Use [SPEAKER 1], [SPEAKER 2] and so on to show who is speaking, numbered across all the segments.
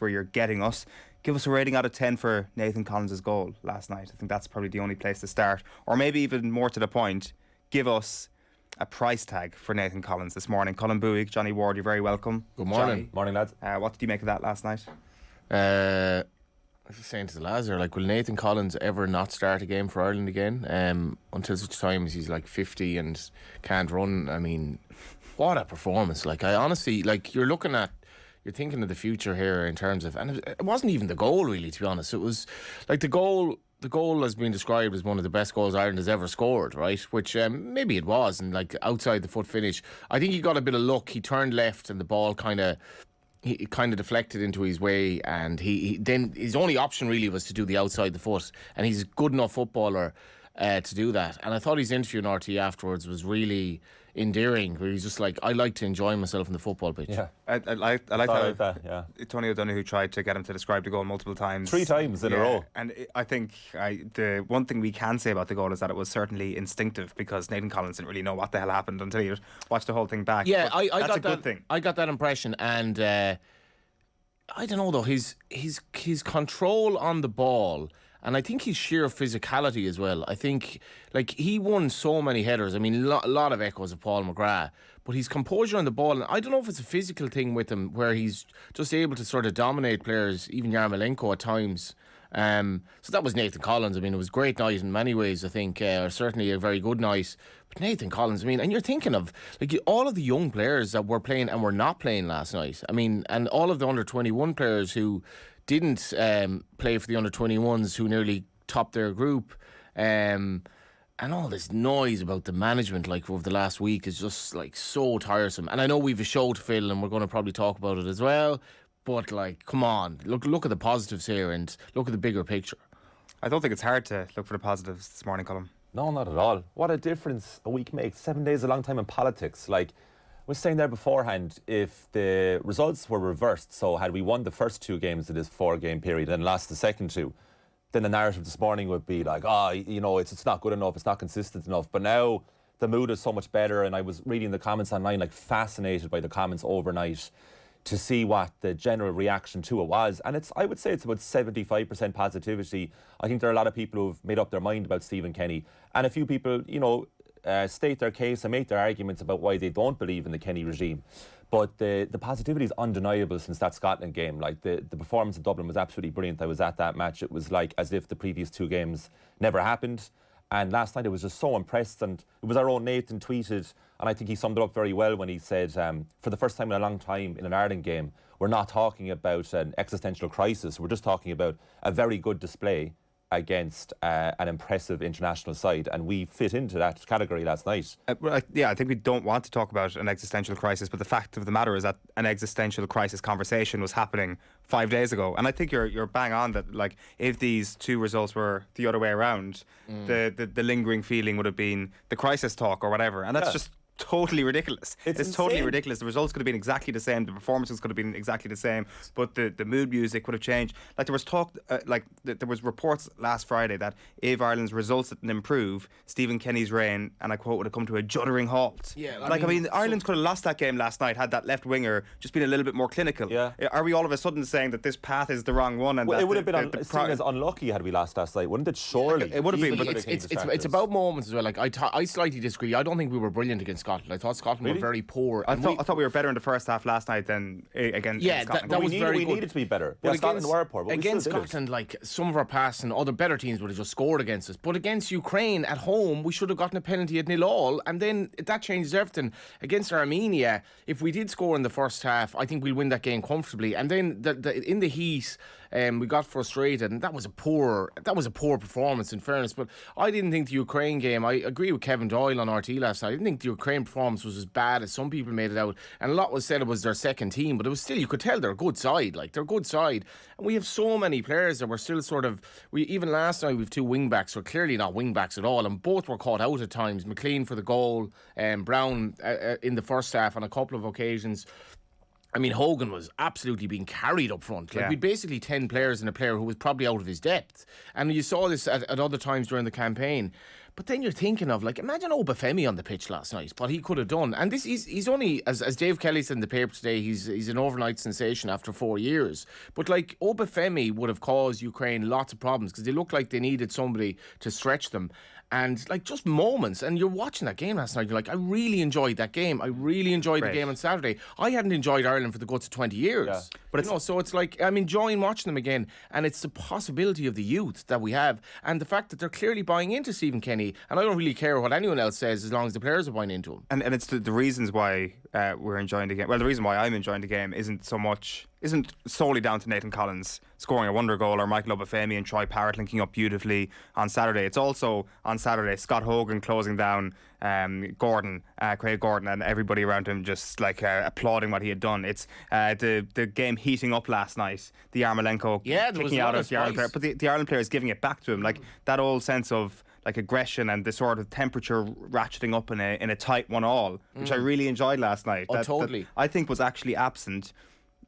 [SPEAKER 1] where you're getting us. Give us a rating out of 10 for Nathan Collins' goal last night. I think that's probably the only place to start. Or maybe even more to the point, give us a price tag for Nathan Collins this morning. Colm, Boohig, Johnny Ward, you're very welcome.
[SPEAKER 2] Good morning.
[SPEAKER 1] Johnny,
[SPEAKER 2] morning, lads.
[SPEAKER 1] What did you make of that last night?
[SPEAKER 2] I was just saying to the lads there, like, will Nathan Collins ever not start a game for Ireland again? Until such time as he's like 50 and can't run. I mean, what a performance. Like, I honestly, like, you're thinking of the future here in terms of, and it wasn't even the goal really, to be honest. It was like the goal has been described as one of the best goals Ireland has ever scored, right? Which maybe it was, and like outside the foot finish. I think he got a bit of luck. He turned left and the ball kind of deflected into his way, and he then his only option really was to do the outside the foot, and he's a good enough footballer to do that. And I thought his interview in RT afterwards was really endearing, where he's just like, I like to enjoy myself on the football pitch.
[SPEAKER 3] Yeah,
[SPEAKER 1] I like that.
[SPEAKER 3] Yeah,
[SPEAKER 1] Tony O'Donoghue tried to get him to describe the goal multiple times.
[SPEAKER 3] 3 times in a row.
[SPEAKER 1] And I think the one thing we can say about the goal is that it was certainly instinctive, because Nathan Collins didn't really know what the hell happened until he watched the whole thing back.
[SPEAKER 2] Yeah,
[SPEAKER 1] I
[SPEAKER 2] got
[SPEAKER 1] that's a
[SPEAKER 2] that,
[SPEAKER 1] good thing.
[SPEAKER 2] I got that impression, and I don't know though, his control on the ball, and I think his sheer physicality as well. I think, like, he won so many headers. I mean, a lot of echoes of Paul McGrath, but his composure on the ball, and I don't know if it's a physical thing with him, where he's just able to sort of dominate players, even Yarmolenko at times. So that was Nathan Collins. I mean, it was a great night in many ways, I think, or certainly a very good night. But Nathan Collins, I mean, and you're thinking of, like, all of the young players that were playing and were not playing last night. I mean, and all of the under-21 players who didn't play for the under-21s, who nearly topped their group. And all this noise about the management, like, over the last week is just, like, so tiresome. And I know we've a show to fill, and we're going to probably talk about it as well. But, like, come on, look at the positives here and look at the bigger picture.
[SPEAKER 1] I don't think it's hard to look for the positives this morning, Colm.
[SPEAKER 3] No, not at all. What a difference a week makes. 7 days is a long time in politics. Like, I was saying there beforehand, if the results were reversed, so had we won the first 2 games of this 4-game period and lost the second 2, then the narrative this morning would be like, it's not good enough, it's not consistent enough. But now the mood is so much better, and I was reading the comments online, like, fascinated by the comments overnight to see what the general reaction to it was. And I would say it's about 75% positivity. I think there are a lot of people who've made up their mind about Stephen Kenny, and a few people, state their case and make their arguments about why they don't believe in the Kenny regime. But the positivity is undeniable since that Scotland game. Like, the performance in Dublin was absolutely brilliant. I was at that match. It was like as if the previous 2 games never happened. And last night I was just so impressed, and it was our own Nathan tweeted, and I think he summed it up very well when he said, for the first time in a long time in an Ireland game, we're not talking about an existential crisis, we're just talking about a very good display against an impressive international side, and we fit into that category last night.
[SPEAKER 1] I think we don't want to talk about an existential crisis, but the fact of the matter is that an existential crisis conversation was happening 5 days ago, and I think you're bang on that. Like, if these 2 results were the other way around, the lingering feeling would have been the crisis talk or whatever, and that's just totally ridiculous. It's totally ridiculous. The results could have been exactly the same, the performances could have been exactly the same, but the mood music would have changed. Like, there was talk, there was reports last Friday that if Ireland's results didn't improve, Stephen Kenny's reign, and I quote, would have come to a juddering halt.
[SPEAKER 2] Yeah,
[SPEAKER 1] Ireland could have lost that game last night had that left winger just been a little bit more clinical.
[SPEAKER 3] Yeah.
[SPEAKER 1] Are we all of a sudden saying that this path is the wrong one? And
[SPEAKER 3] well,
[SPEAKER 1] that
[SPEAKER 3] it would have been seen as unlucky had we lost last night, wouldn't it? Surely.
[SPEAKER 1] It would have been, but
[SPEAKER 2] it's about moments as well. Like, I slightly disagree. I don't think we were brilliant against Scotland. I thought Scotland were very poor.
[SPEAKER 1] I thought we were better in the first half last night than against Scotland.
[SPEAKER 3] That was very good. We needed to be better. But Scotland were poor, but
[SPEAKER 2] against Scotland, like, some of our passing, other better teams would have just scored against us. But against Ukraine at home, we should have gotten a penalty at 0-0, and then that changes everything. Against Armenia, if we did score in the first half, I think we'll win that game comfortably. And then in the heat, we got frustrated, and that was a poor performance, in fairness. But I didn't think the Ukraine game, I agree with Kevin Doyle on RT last night, I didn't think the Ukraine performance was as bad as some people made it out, and a lot was said it was their second team, but it was still, you could tell they're a good side. Like, they're a good side, and we have so many players that were still sort of, even last night we've 2 wing backs, so clearly not wing backs at all, and both were caught out at times. McLean for the goal, and Brown in the first half on a couple of occasions. I mean, Hogan was absolutely being carried up front. Like, we'd basically 10 players and a player who was probably out of his depth. And you saw this at other times during the campaign. But then you're thinking of, like, imagine Obafemi on the pitch last night, what he could have done. And this he's only, as Dave Kelly said in the paper today, he's an overnight sensation after 4 years. But, like, Obafemi would have caused Ukraine lots of problems because they looked like they needed somebody to stretch them. And, like, just moments. And you're watching that game last night. You're like, I really enjoyed that game. I really enjoyed the game on Saturday. I hadn't enjoyed Ireland for the guts of 20 years. Yeah. But so it's like, I'm enjoying watching them again. And it's the possibility of the youth that we have. And the fact that they're clearly buying into Stephen Kenny. And I don't really care what anyone else says as long as the players are buying into him.
[SPEAKER 1] And it's the reasons why we're enjoying the game. Well, the reason why I'm enjoying the game isn't solely down to Nathan Collins scoring a wonder goal or Michael Obafemi and Troy Parrott linking up beautifully on Saturday. It's also on Saturday Scott Hogan closing down Craig Gordon, and everybody around him just like applauding what he had done. It's the game heating up last night. The Yarmolenko kicking out of the Ireland player, but the Ireland player is giving it back to him. Like that old sense of like aggression and the sort of temperature ratcheting up in a tight 1-1, which I really enjoyed last night.
[SPEAKER 2] Totally.
[SPEAKER 1] That I think was actually absent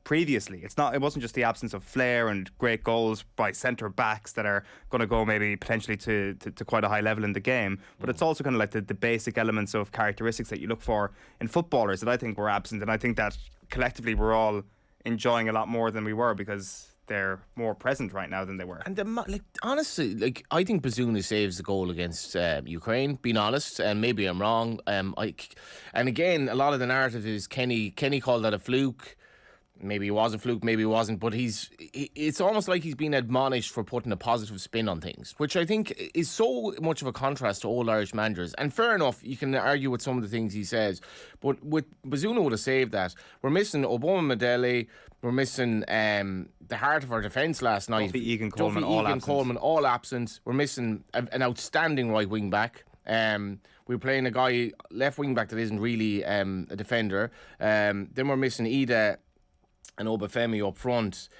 [SPEAKER 1] previously. It wasn't just the absence of flair and great goals by centre backs that are going to go maybe potentially to quite a high level in the game, but it's also kind of like the basic elements of characteristics that you look for in footballers that I think were absent, and I think that collectively we're all enjoying a lot more than we were because they're more present right now than they were.
[SPEAKER 2] And honestly, I think Bazunu saves the goal against Ukraine. Being honest, and maybe I'm wrong. And again, a lot of the narrative is Kenny called that a fluke. Maybe it was a fluke, maybe it wasn't, but it's almost like he's been admonished for putting a positive spin on things, which I think is so much of a contrast to old Irish managers. And fair enough, you can argue with some of the things he says, but with Bazunu would have saved that. We're missing Obama Madeli, we're missing the heart of our defence last night.
[SPEAKER 1] Duffy, Egan, Coleman,
[SPEAKER 2] all absent. We're missing an outstanding right wing back. We're playing a guy left wing back that isn't really a defender. Then we're missing Ida and Obafemi up front,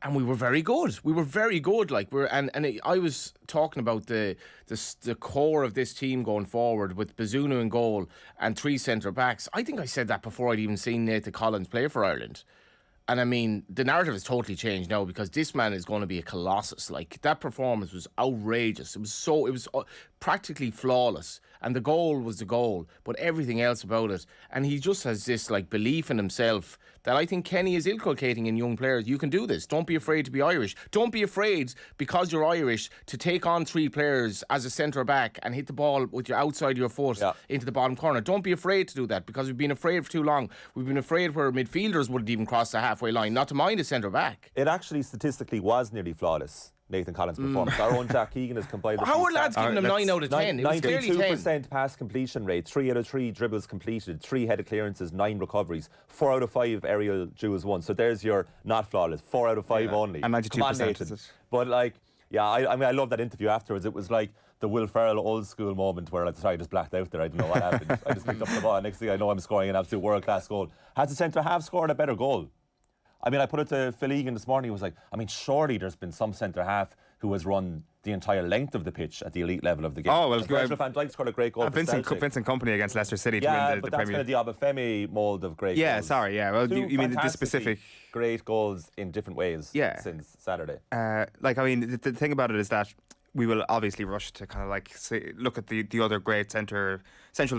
[SPEAKER 2] and we were very good. I was talking about the core of this team going forward with Bazunu in goal and 3 centre backs. I think I said that before I'd even seen Nathan Collins play for Ireland. And I mean, the narrative has totally changed now because this man is going to be a colossus. Like, that performance was outrageous. It was practically flawless. And the goal was the goal, but everything else about it. And he just has this like belief in himself that I think Kenny is inculcating in young players. You can do this. Don't be afraid to be Irish. Don't be afraid, because you're Irish, to take on 3 players as a centre back and hit the ball with your outside of your foot into the bottom corner. Don't be afraid to do that, because we've been afraid for too long. We've been afraid where midfielders wouldn't even cross the halfway line, not to mind a centre back.
[SPEAKER 3] It actually statistically was nearly flawless, Nathan Collins' performance. Our own Jack Keegan has compiled.
[SPEAKER 2] How are lads giving him 9 out of 10? It was clearly
[SPEAKER 3] 92% pass completion rate, 3 out of 3 dribbles completed, 3 headed clearances, 9 recoveries, 4 out of 5 aerial duels won. So there's your not flawless, 4 out of 5 only.
[SPEAKER 1] And 92%.
[SPEAKER 3] But like, I mean, I love that interview afterwards. It was like the Will Ferrell old school moment where I just blacked out there. I didn't know what happened. I just picked up the ball. Next thing I know, I'm scoring an absolute world class goal. Has the centre half scored a better goal? I mean, I put it to Phil Egan this morning. He was like, I mean, surely there's been some centre half who has run the entire length of the pitch at the elite level of the game.
[SPEAKER 1] Oh, well,
[SPEAKER 3] Virgil van Dijk scored a great goal.
[SPEAKER 1] Vincent Kompany against Leicester City to win the
[SPEAKER 3] but that's
[SPEAKER 1] Premier
[SPEAKER 3] League. Kind of the Obafemi mould of great goals.
[SPEAKER 1] Well, you mean the specific
[SPEAKER 3] great goals in different ways since Saturday.
[SPEAKER 1] The thing about it is that we will obviously rush to kind of like look at the other great central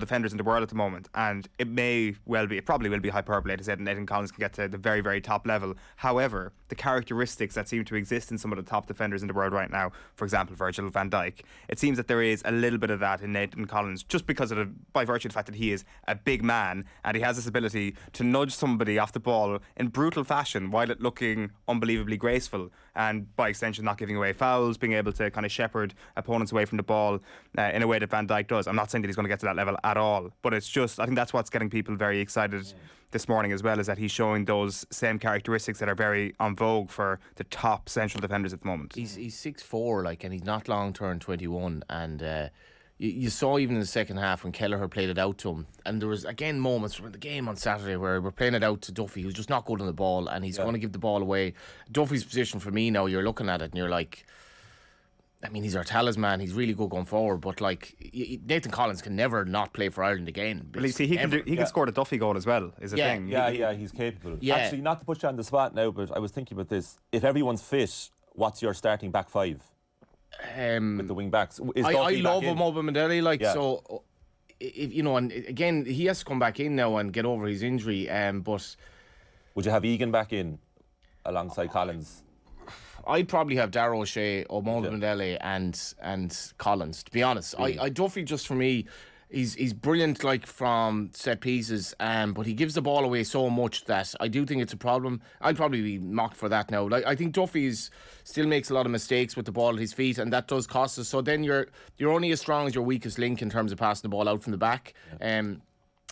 [SPEAKER 1] defenders in the world at the moment, and it probably will be hyperbole to say that Nathan Collins can get to the very, very top level. However, the characteristics that seem to exist in some of the top defenders in the world right now, for example, Virgil van Dijk, it seems that there is a little bit of that in Nathan Collins, just because by virtue of the fact that he is a big man and he has this ability to nudge somebody off the ball in brutal fashion while it looking unbelievably graceful, and by extension not giving away fouls, being able to kind of shepherd opponents away from the ball in a way that Van Dijk does. I'm not saying that he's going to get to that level at all, but it's just, I think that's what's getting people very excited this morning as well, is that he's showing those same characteristics that are very en vogue for the top central defenders at the moment.
[SPEAKER 2] He's 6'4", and he's not long turned 21, and you saw even in the second half when Kelleher played it out to him, and there was again moments from the game on Saturday where we're playing it out to Duffy, who's just not good on the ball, and he's going to give the ball away. Duffy's position, for me now, you're looking at it and you're like, I mean, he's our talisman. He's really good going forward, but like Nathan Collins can never not play for Ireland again.
[SPEAKER 1] Well, see, he can score the Duffy goal as well. Is a thing.
[SPEAKER 3] Yeah, he's capable. Yeah. Actually, not to put you on the spot now, but I was thinking about this. If everyone's fit, what's your starting back 5? with the wing backs. Is
[SPEAKER 2] I
[SPEAKER 3] Duffy
[SPEAKER 2] love
[SPEAKER 3] back in?
[SPEAKER 2] Mandelli, like,
[SPEAKER 3] Yeah.
[SPEAKER 2] so, if, you know, and again, he has to come back in now and get over his injury, but
[SPEAKER 3] Would you have Egan back in alongside Collins?
[SPEAKER 2] I'd probably have Darragh O'Shea, Mandelli and Collins, to be honest. I Duffy, just for me, he's brilliant, like, from set pieces, but he gives the ball away so much that I do think it's a problem. I'd probably be mocked for that now. Like, I think Duffy still makes a lot of mistakes with the ball at his feet, and that does cost us. So then you're only as strong as your weakest link in terms of passing the ball out from the back. And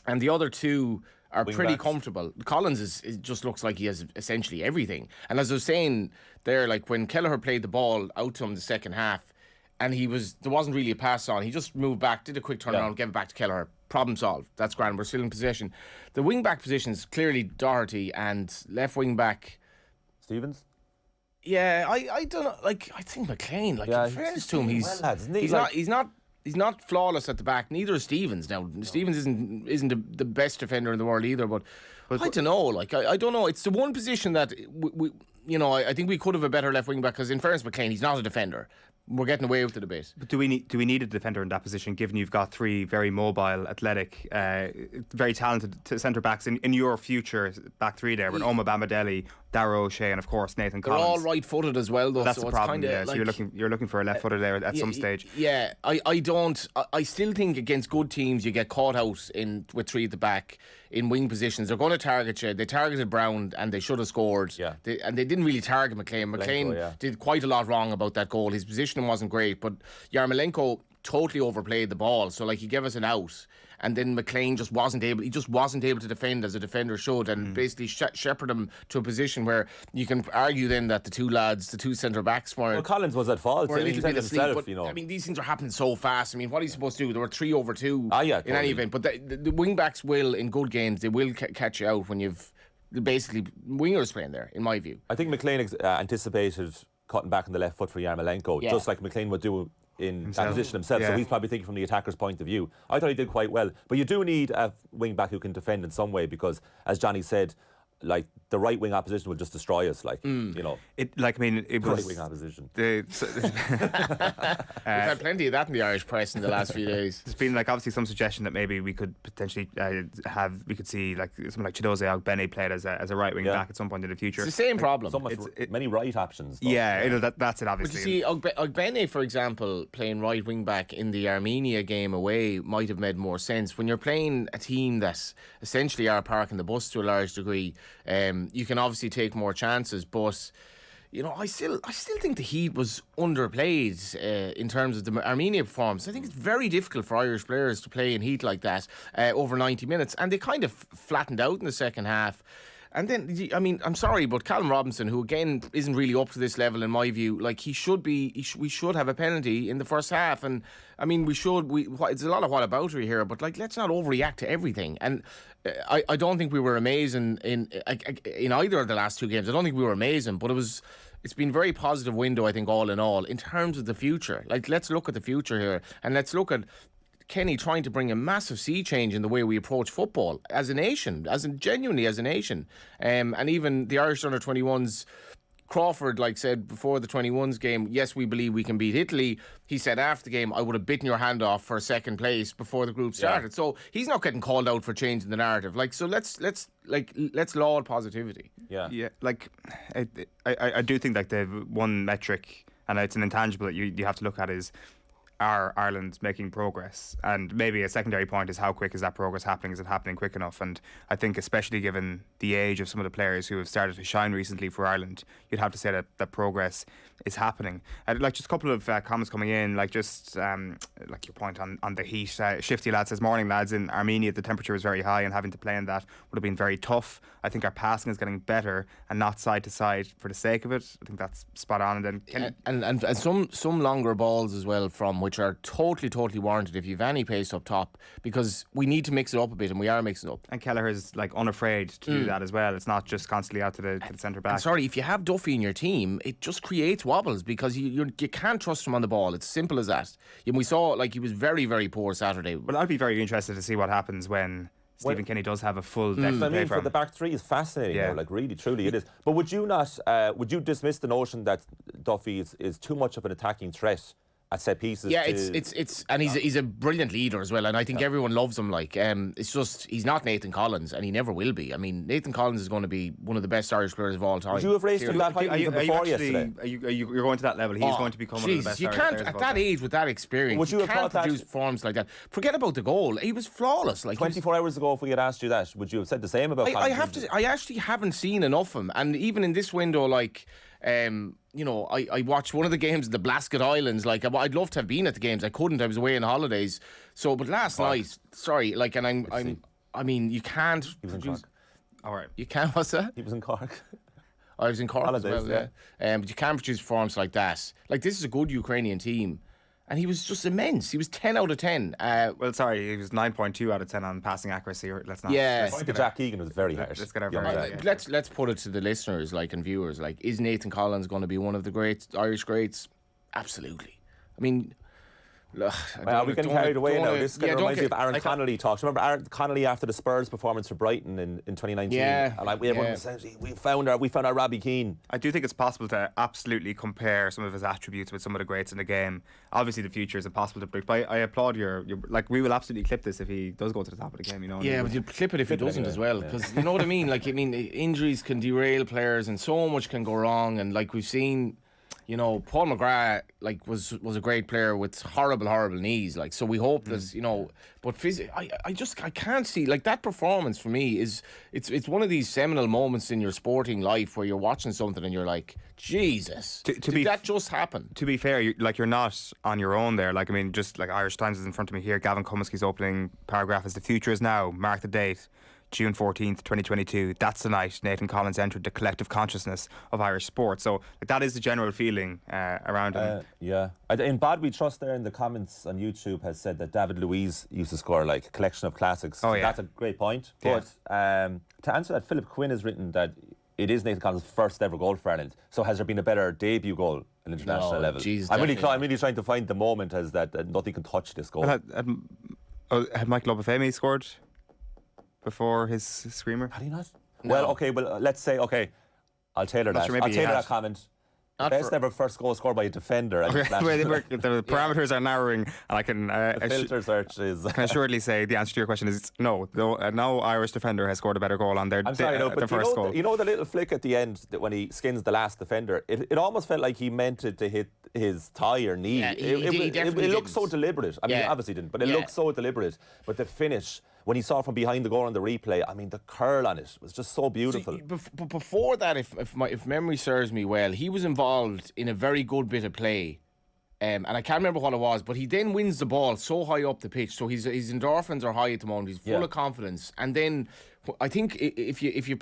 [SPEAKER 2] the other two are
[SPEAKER 3] Wing
[SPEAKER 2] pretty
[SPEAKER 3] backs.
[SPEAKER 2] comfortable. Collins is just looks like he has essentially everything. And as I was saying there, like, when Kelleher played the ball out to him the second half, and there wasn't really a pass on, he just moved back, did a quick turnaround, gave it back to Kelleher. Problem solved. That's grand. We're still in possession. The wing back positions, clearly Doherty, and left wing back.
[SPEAKER 3] Stevens?
[SPEAKER 2] Yeah, I don't know. Like, I think McLean. Like, in fairness to him,
[SPEAKER 3] well, lads, isn't he?
[SPEAKER 2] he's not flawless at the back. Neither is Stevens. Now, Stevens isn't the best defender in the world either. But I don't know. Like, I don't know. It's the one position that we you know, I think we could have a better left wing back, because in fairness, McLean, he's not a defender. We're getting away with it a bit.
[SPEAKER 1] But do we need a defender in that position, given you've got three very mobile, athletic, very talented centre backs in your future back three there, with Oma Bamadelli, Darragh O'Shea, and of course Nathan
[SPEAKER 2] They're
[SPEAKER 1] Collins.
[SPEAKER 2] all right-footed as well, though.
[SPEAKER 1] That's
[SPEAKER 2] so
[SPEAKER 1] the
[SPEAKER 2] it's
[SPEAKER 1] problem.
[SPEAKER 2] kinda
[SPEAKER 1] Yeah, so
[SPEAKER 2] like,
[SPEAKER 1] you're looking for a left footer there at some stage.
[SPEAKER 2] Yeah, I still think against good teams you get caught out with three at the back in wing positions. They're going to target you. They targeted Brown and they should have scored.
[SPEAKER 3] Yeah.
[SPEAKER 2] And they didn't really target McLean. McLean did quite a lot wrong about that goal. His positioning wasn't great, but Yarmolenko totally overplayed the ball. So, like, he gave us an out, and then McLean just wasn't able to defend as a defender should, and basically shepherd him to a position where you can argue then that the two centre backs
[SPEAKER 3] Well, Collins was at fault.
[SPEAKER 2] were a
[SPEAKER 3] He
[SPEAKER 2] little
[SPEAKER 3] said
[SPEAKER 2] bit asleep,
[SPEAKER 3] himself,
[SPEAKER 2] but
[SPEAKER 3] you know.
[SPEAKER 2] I mean, these things are happening so fast. I mean, what are you supposed to do? There were 3 over 2
[SPEAKER 3] yeah,
[SPEAKER 2] in
[SPEAKER 3] totally.
[SPEAKER 2] any event. But the wing backs will, in good games, they will catch you out when you've basically wingers playing there, in my view.
[SPEAKER 3] I think McLean anticipated cutting back on the left foot for Yarmolenko, just like McLean would do in that position himself. So he's probably thinking from the attacker's point of view. I thought he did quite well. But you do need a wing back who can defend in some way, because, as Johnny said, like, the right wing opposition will just destroy us. Like, you know,
[SPEAKER 1] It was
[SPEAKER 3] right wing opposition.
[SPEAKER 2] We've had plenty of that in the Irish press in the last few days.
[SPEAKER 1] There's been, like, obviously some suggestion that maybe we could potentially see like someone like Chidozie Ogbene played as a right wing back at some point in the future.
[SPEAKER 2] It's the same problem.
[SPEAKER 3] So much, many right options. Though.
[SPEAKER 1] That's it,
[SPEAKER 2] But
[SPEAKER 1] obviously.
[SPEAKER 2] you see, Ogbene, for example, playing right wing back in the Armenia game away might have made more sense. When you're playing a team that essentially are parking the bus to a large degree, you can obviously take more chances, but you know, I still think the Heat was underplayed in terms of the Armenia performance. I think it's very difficult for Irish players to play in Heat like that over 90 minutes, and they kind of flattened out in the second half. And then, I mean, I'm sorry, but Callum Robinson, who again isn't really up to this level in my view, like, we should have a penalty in the first half. And I mean, it's a lot of whataboutery here, but, like, let's not overreact to everything. And I don't think we were amazing in either of the last 2 games. I don't think we were amazing, but it's been a very positive window, I think, all in all, in terms of the future. Like, let's look at the future here, and let's look at Kenny trying to bring a massive sea change in the way we approach football as a nation, genuinely as a nation. And even the Irish under-21s, Crawford, like, said before the 21s game, yes, we believe we can beat Italy. He said after the game, I would have bitten your hand off for second place before the group started. So he's not getting called out for changing the narrative. Like, so let's laud positivity.
[SPEAKER 1] Yeah, like, I do think, like, the one metric, and it's an intangible that you have to look at, is, are Ireland making progress? And maybe a secondary point is, how quick is that progress happening? Is it happening quick enough? And I think, especially given the age of some of the players who have started to shine recently for Ireland, you'd have to say that progress is happening. Like, just a couple of comments coming in, like, just like your point on the heat. Shifty lad says, morning lads, in Armenia the temperature was very high and having to play in that would have been very tough. I think our passing is getting better and not side to side for the sake of it. I think that's spot on. And then
[SPEAKER 2] and some longer balls as well, which are totally warranted if you've any pace up top, because we need to mix it up a bit, and we are mixing it up.
[SPEAKER 1] And Kelleher is, like, unafraid to do that as well. It's not just constantly out to the centre back.
[SPEAKER 2] Sorry, if you have Duffy in your team, it just creates wobbles, because you can't trust him on the ball. It's simple as that. And we saw, like, he was very, very poor Saturday.
[SPEAKER 1] Well, I'd be very interested to see what happens when, Stephen Kenny does have a full deck to
[SPEAKER 3] I
[SPEAKER 1] play
[SPEAKER 3] mean, for
[SPEAKER 1] from.
[SPEAKER 3] the back three is fascinating.
[SPEAKER 1] Yeah.
[SPEAKER 3] Now, like really, truly, it is. But would you not? Would you dismiss the notion that Duffy is too much of an attacking threat at set pieces?
[SPEAKER 2] Yeah, it's and he's a brilliant leader as well, and I think everyone loves him. Like, it's just he's not Nathan Collins, and he never will be. I mean, Nathan Collins is going to be one of the best Irish players of all time.
[SPEAKER 3] Would you have raised him that high even before yesterday?
[SPEAKER 1] You're going to that level? He's going to become one of the best
[SPEAKER 2] you
[SPEAKER 1] Irish
[SPEAKER 2] can't
[SPEAKER 1] players of
[SPEAKER 2] at
[SPEAKER 1] all
[SPEAKER 2] that
[SPEAKER 1] time.
[SPEAKER 2] age with that experience.
[SPEAKER 3] Would you have
[SPEAKER 2] can't
[SPEAKER 3] thought that-
[SPEAKER 2] produce forms like that? Forget about the goal. He was flawless. Like
[SPEAKER 3] 24 hours ago, if we had asked you that, would you have said the same about Collins?
[SPEAKER 2] I actually haven't seen enough of him, and even in this window, like. I watched one of the games in the Blasket Islands. Like, I'd love to have been at the games. I couldn't. I was away on holidays. So, but last night, sorry, like, and I mean, you can't.
[SPEAKER 3] He was in Cork.
[SPEAKER 1] All right.
[SPEAKER 2] You can't. What's that?
[SPEAKER 3] He was in Cork.
[SPEAKER 2] I was in Cork
[SPEAKER 3] Holidays,
[SPEAKER 2] as well. Yeah. But you can't produce forms like that. Like, this is a good Ukrainian team. And he was just immense. He was 10 out of 10.
[SPEAKER 1] Well, sorry, he was 9.2 out of 10 on passing accuracy. Let's not.
[SPEAKER 2] Yeah.
[SPEAKER 1] let's
[SPEAKER 3] Point to
[SPEAKER 1] get
[SPEAKER 3] Jack Egan was very harsh.
[SPEAKER 1] let's get our
[SPEAKER 3] Yeah,
[SPEAKER 1] very-
[SPEAKER 3] Jack.
[SPEAKER 1] yeah.
[SPEAKER 2] Let's put it to the listeners, like, and viewers. Like, is Nathan Collins going to be one of the great Irish greats? Absolutely. I mean, look,
[SPEAKER 3] Well, we're getting carried away now. This kind of reminds me of Aaron
[SPEAKER 2] like,
[SPEAKER 3] Connolly talks. Remember Aaron Connolly after the Spurs performance for Brighton in 2019?
[SPEAKER 2] Yeah,
[SPEAKER 3] And like, everyone was saying, we found our Robbie Keane.
[SPEAKER 1] I do think it's possible to absolutely compare some of his attributes with some of the greats in the game. Obviously, the future is impossible to predict, but I applaud your like. We will absolutely clip this if he does go to the top of the game. You know.
[SPEAKER 2] Yeah, but you'd clip it if he
[SPEAKER 3] Clip it
[SPEAKER 2] doesn't
[SPEAKER 3] anyway,
[SPEAKER 2] as well, because you know what I mean. Like, I mean, injuries can derail players, and so much can go wrong. And like we've seen, you know, Paul McGrath like was a great player with horrible knees. Like, so we hope that you know, but I can't see like that performance for me is it's one of these seminal moments in your sporting life where you're watching something and you're like, Jesus, did that just happen?
[SPEAKER 1] To be fair, you're not on your own there. Like, I mean, just like Irish Times is in front of me here. Gavin Cummins' opening paragraph is: "The future is now. Mark the date. June 14th, 2022. That's the night Nathan Collins entered the collective consciousness of Irish sport." So like, that is the general feeling around him.
[SPEAKER 3] Yeah. In Bad We Trust there in the comments on YouTube has said that David Luiz used to score like a collection of classics.
[SPEAKER 1] Oh, yeah.
[SPEAKER 3] That's a great point.
[SPEAKER 1] Yeah.
[SPEAKER 3] But to answer that, Philip Quinn has written that it is Nathan Collins' first ever goal for Ireland. So has there been a better debut goal at international
[SPEAKER 2] No,
[SPEAKER 3] level?
[SPEAKER 2] geez,
[SPEAKER 3] I'm really
[SPEAKER 2] definitely.
[SPEAKER 3] trying to find the moment as that nothing can touch this goal.
[SPEAKER 1] Had Michael Obafemi scored before his screamer?
[SPEAKER 3] Had he not? Well, okay, let's say, I'll tailor
[SPEAKER 1] Not
[SPEAKER 3] that.
[SPEAKER 1] sure, maybe
[SPEAKER 3] I'll
[SPEAKER 1] he
[SPEAKER 3] tailor
[SPEAKER 1] has.
[SPEAKER 3] that comment. The
[SPEAKER 2] Not
[SPEAKER 3] best
[SPEAKER 2] for-
[SPEAKER 3] ever first goal scored by a defender. at international
[SPEAKER 1] The parameters are narrowing, and I can
[SPEAKER 3] The filter search is.
[SPEAKER 1] can assuredly say the answer to your question is no. No Irish defender has scored a better goal on their
[SPEAKER 3] I'm sorry, no,
[SPEAKER 1] the
[SPEAKER 3] but
[SPEAKER 1] first goal.
[SPEAKER 3] you know the little flick at the end that when he skins the last defender, it almost felt like he meant it to hit his thigh or knee.
[SPEAKER 2] Yeah, he definitely
[SPEAKER 3] it looked so
[SPEAKER 2] didn't.
[SPEAKER 3] deliberate. I mean,
[SPEAKER 2] Yeah.
[SPEAKER 3] obviously didn't, but it
[SPEAKER 2] Yeah.
[SPEAKER 3] looked so deliberate. But the finish, when he saw from behind the goal on the replay, I mean, the curl on it was just so beautiful.
[SPEAKER 2] But before that, if memory serves me well, he was involved in a very good bit of play. And I can't remember what it was, but he then wins the ball so high up the pitch, so his endorphins are high at the moment. He's full
[SPEAKER 3] Yeah.
[SPEAKER 2] of confidence, and then I think if you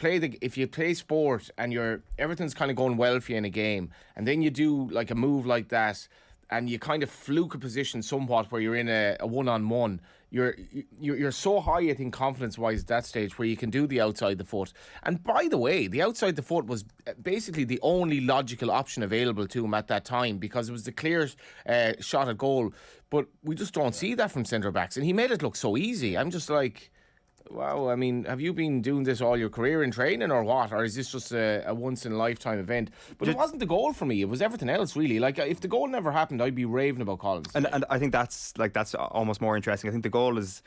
[SPEAKER 2] play sport and everything's kind of going well for you in a game, and then you do like a move like that, and you kind of fluke a position somewhat where you're in a one-on-one. You're so high, I think, confidence-wise at that stage where you can do the outside the foot. And by the way, the outside the foot was basically the only logical option available to him at that time because it was the clear shot at goal. But we just don't see that from centre-backs. And he made it look so easy. I'm just like, wow, I mean, have you been doing this all your career in training or what? Or is this just a once-in-a-lifetime event? But it wasn't the goal for me. It was everything else, really. Like, if the goal never happened, I'd be raving about Collins.
[SPEAKER 1] And I think that's almost more interesting. I think the goal is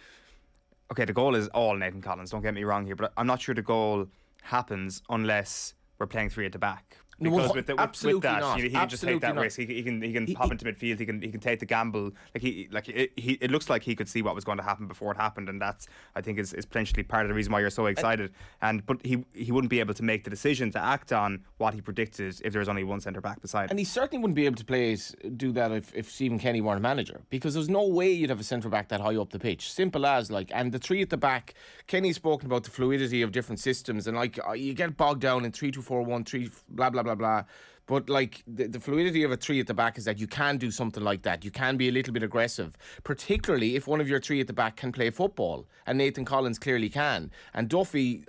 [SPEAKER 1] all Nathan Collins. Don't get me wrong here, but I'm not sure the goal happens unless we're playing three at the back. Because with
[SPEAKER 2] absolutely
[SPEAKER 1] that,
[SPEAKER 2] not.
[SPEAKER 1] he can just take
[SPEAKER 2] Absolutely
[SPEAKER 1] that
[SPEAKER 2] not.
[SPEAKER 1] risk. He can pop into midfield. He can take the gamble. It looks like he could see what was going to happen before it happened, and that's I think is potentially part of the reason why you're so excited. But he wouldn't be able to make the decision to act on what he predicted if there was only one centre back beside him.
[SPEAKER 2] And he certainly wouldn't be able to do that if Stephen Kenny weren't manager, because there's no way you'd have a centre back that high up the pitch. Simple as and the three at the back. Kenny's spoken about the fluidity of different systems, and you get bogged down in 3-2-4-1-3 blah blah blah blah. But the fluidity of a three at the back is that you can do something like that. You can be a little bit aggressive, particularly if one of your three at the back can play football, and Nathan Collins clearly can, and Duffy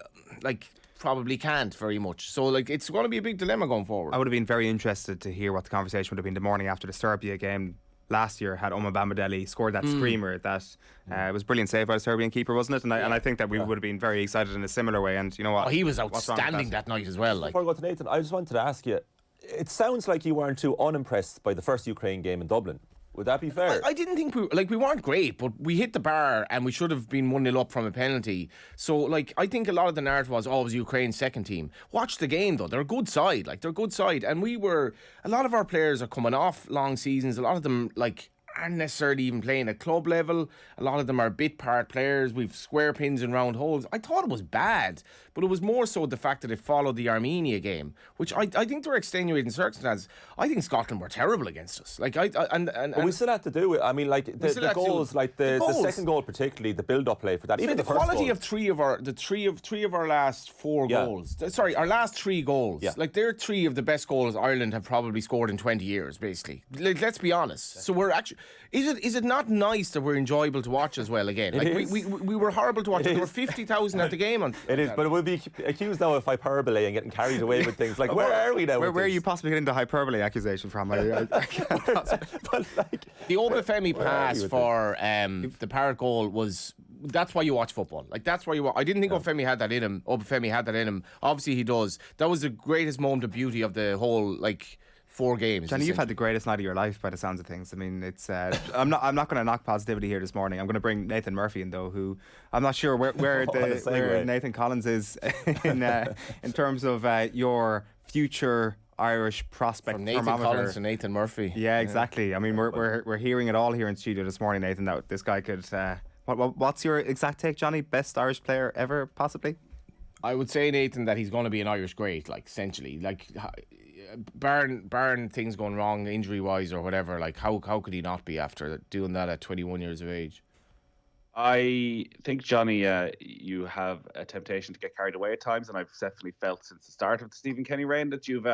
[SPEAKER 2] probably can't very much. So it's going to be a big dilemma going forward.
[SPEAKER 1] I would have been very interested to hear what the conversation would have been the morning after the Serbia game last year had Bamidele scored that screamer that was brilliant save by the Serbian keeper, wasn't it? And I think that we would have been very excited in a similar way. And you know what?
[SPEAKER 2] Oh, he was
[SPEAKER 1] What's wrong with
[SPEAKER 2] outstanding that night as well. Like,
[SPEAKER 3] Before I go to Nathan, I just wanted to ask you, it sounds like you weren't too unimpressed by the first Ukraine game in Dublin. Would that be fair?
[SPEAKER 2] I didn't think we weren't great, but we hit the bar and we should have been 1-0 up from a penalty. So, like, I think a lot of the narrative was, oh, it was Ukraine's second team. Watch the game, though. They're a good side. Like, they're a good side. And a lot of our players are coming off long seasons. A lot of them, like, aren't necessarily even playing at club level. A lot of them are bit part players. We've square pins and round holes. I thought it was bad, but it was more so the fact that it followed the Armenia game, which I think there were extenuating circumstances. I think Scotland were terrible against us. Like
[SPEAKER 3] but we still had to do it. I mean, like the goals, like the second goal particularly, the build-up play for that. Even
[SPEAKER 2] the
[SPEAKER 3] first
[SPEAKER 2] quality
[SPEAKER 3] goal.
[SPEAKER 2] of three of our last four goals. Sorry, our last three goals.
[SPEAKER 3] Yeah.
[SPEAKER 2] Like, they're three of the best goals Ireland have probably scored in 20 years, basically. Like, let's be honest. So we're actually. Is it not nice that we're enjoyable to watch as well again? Like, we were horrible to watch. There were 50,000 at the game.
[SPEAKER 3] It is, but it would be accused now of hyperbole and getting carried away with things. Like, where are we now?
[SPEAKER 1] Where are you possibly getting the hyperbole accusation from?
[SPEAKER 3] But like,
[SPEAKER 2] the Obafemi pass for the Parrott goal was. That's why you watch football. Like, that's why you watch. I didn't think Obafemi had that in him. Obviously, he does. That was the greatest moment of beauty of the whole, like, 4 games.
[SPEAKER 1] Johnny, you've had the greatest night of your life by the sounds of things. I mean, it's I'm not going to knock positivity here this morning. I'm going to bring Nathan Murphy in, though, who I'm not sure where Nathan Collins is in terms of your future Irish prospect.
[SPEAKER 2] From Nathan Collins to Nathan Murphy.
[SPEAKER 1] Yeah, exactly. Yeah. I mean, we're hearing it all here in studio this morning, Nathan, that this guy could. What's your exact take, Johnny? Best Irish player ever, possibly?
[SPEAKER 2] I would say, Nathan, that he's going to be an Irish great, like, essentially. Like, barring things going wrong injury-wise or whatever, like, how could he not be after doing that at 21 years of age?
[SPEAKER 4] I think, Johnny, you have a temptation to get carried away at times, and I've definitely felt since the start of the Stephen Kenny reign that you've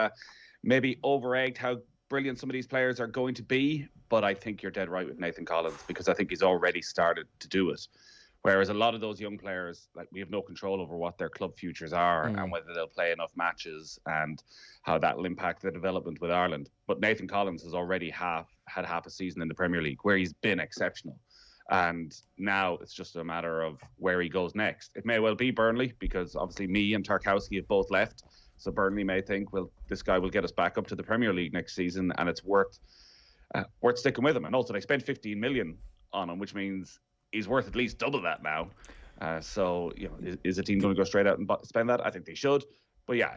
[SPEAKER 4] maybe over-egged how brilliant some of these players are going to be, but I think you're dead right with Nathan Collins, because I think he's already started to do it. Whereas a lot of those young players, like, we have no control over what their club futures are and whether they'll play enough matches and how that will impact their development with Ireland. But Nathan Collins has already had half a season in the Premier League where he's been exceptional. And now it's just a matter of where he goes next. It may well be Burnley, because obviously me and Tarkowski have both left. So Burnley may think, well, this guy will get us back up to the Premier League next season, and it's worth sticking with him. And also, they spent 15 million on him, which means he's worth at least double that now. So, you know, is the team going to go straight out and spend that? I think they should. But yeah,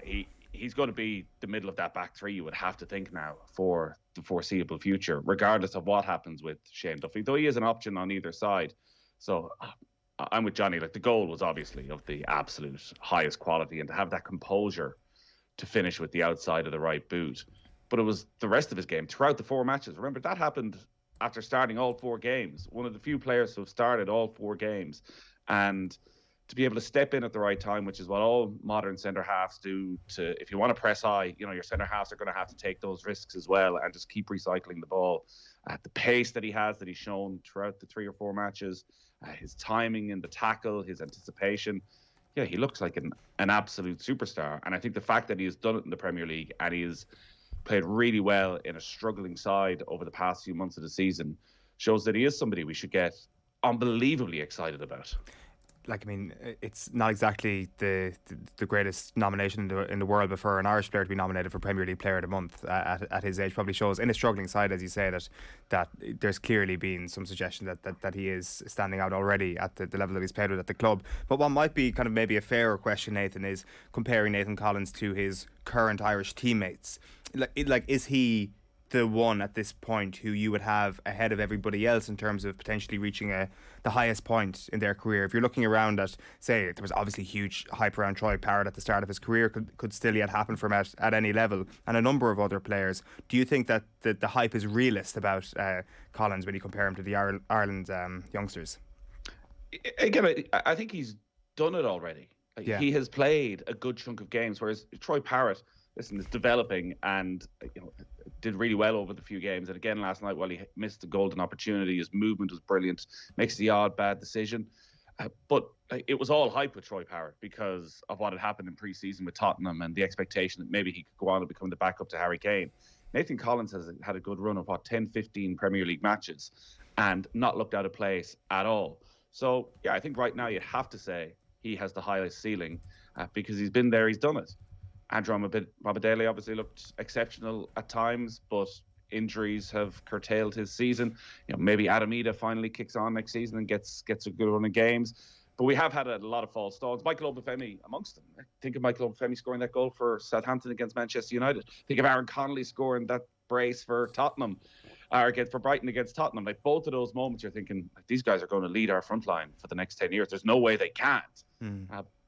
[SPEAKER 4] he's going to be the middle of that back three, you would have to think now, for the foreseeable future, regardless of what happens with Shane Duffy, though he is an option on either side. So I'm with Johnny. Like, the goal was obviously of the absolute highest quality, and to have that composure to finish with the outside of the right boot. But it was the rest of his game throughout the 4 matches. Remember, that happened after starting all 4 games. One of the few players who have started all 4 games. And to be able to step in at the right time, which is what all modern centre-halves do, if you want to press high, you know, your centre-halves are going to have to take those risks as well and just keep recycling the ball. At the pace that he has, that he's shown throughout the 3 or 4 matches, his timing in the tackle, his anticipation, yeah, he looks like an absolute superstar. And I think the fact that he has done it in the Premier League and he has played really well in a struggling side over the past few months of the season shows that he is somebody we should get unbelievably excited about.
[SPEAKER 1] Like, I mean, it's not exactly the greatest nomination in the world, but for an Irish player to be nominated for Premier League Player of the Month at his age probably shows, in a struggling side, as you say, that there's clearly been some suggestion that he is standing out already at the level that he's played with at the club. But what might be kind of maybe a fairer question, Nathan, is comparing Nathan Collins to his current Irish teammates. Like, is he the one at this point who you would have ahead of everybody else in terms of potentially reaching the highest point in their career? If you're looking around at, say, there was obviously huge hype around Troy Parrott at the start of his career, could still yet happen for him at any level, and a number of other players. Do you think that the hype is realist about Collins when you compare him to the Ireland youngsters?
[SPEAKER 4] Again, I think he's done it already. He has played a good chunk of games, whereas Troy Parrott, listen, is developing and, you know, did really well over the few games. And again, last night, while he missed the golden opportunity, his movement was brilliant, makes the odd bad decision. But it was all hype with Troy Parrott because of what had happened in pre-season with Tottenham and the expectation that maybe he could go on and become the backup to Harry Kane. Nathan Collins has had a good run of 10, 15 Premier League matches and not looked out of place at all. So, yeah, I think right now you'd have to say he has the highest ceiling because he's been there, he's done it. Andrew Momadele obviously looked exceptional at times, but injuries have curtailed his season. Maybe Adamida finally kicks on next season and gets a good run of games. But we have had a lot of false starts. Michael Obafemi amongst them. Think of Michael Obafemi scoring that goal for Southampton against Manchester United. Think of Aaron Connolly scoring that brace for Tottenham, or for Brighton against Tottenham. Like, both of those moments, you're thinking, these guys are going to lead our front line for the next 10 years. There's no way they can't.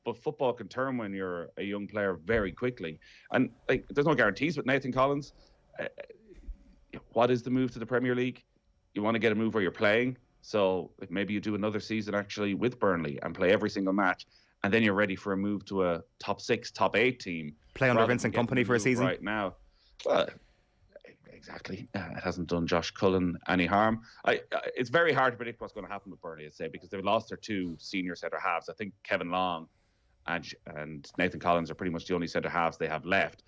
[SPEAKER 4] But football can turn when you're a young player very quickly. And there's no guarantees with Nathan Collins. What is the move to the Premier League? You want to get a move where you're playing. So maybe you do another season actually with Burnley and play every single match, and then you're ready for a move to a top 6, top 8 team.
[SPEAKER 1] Play under Vincent Kompany for a season
[SPEAKER 4] right now. Well, exactly. It hasn't done Josh Cullen any harm. It's very hard to predict what's going to happen with Burnley, I'd say, because they've lost their 2 senior centre halves. I think Kevin Long and Nathan Collins are pretty much the only centre halves they have left.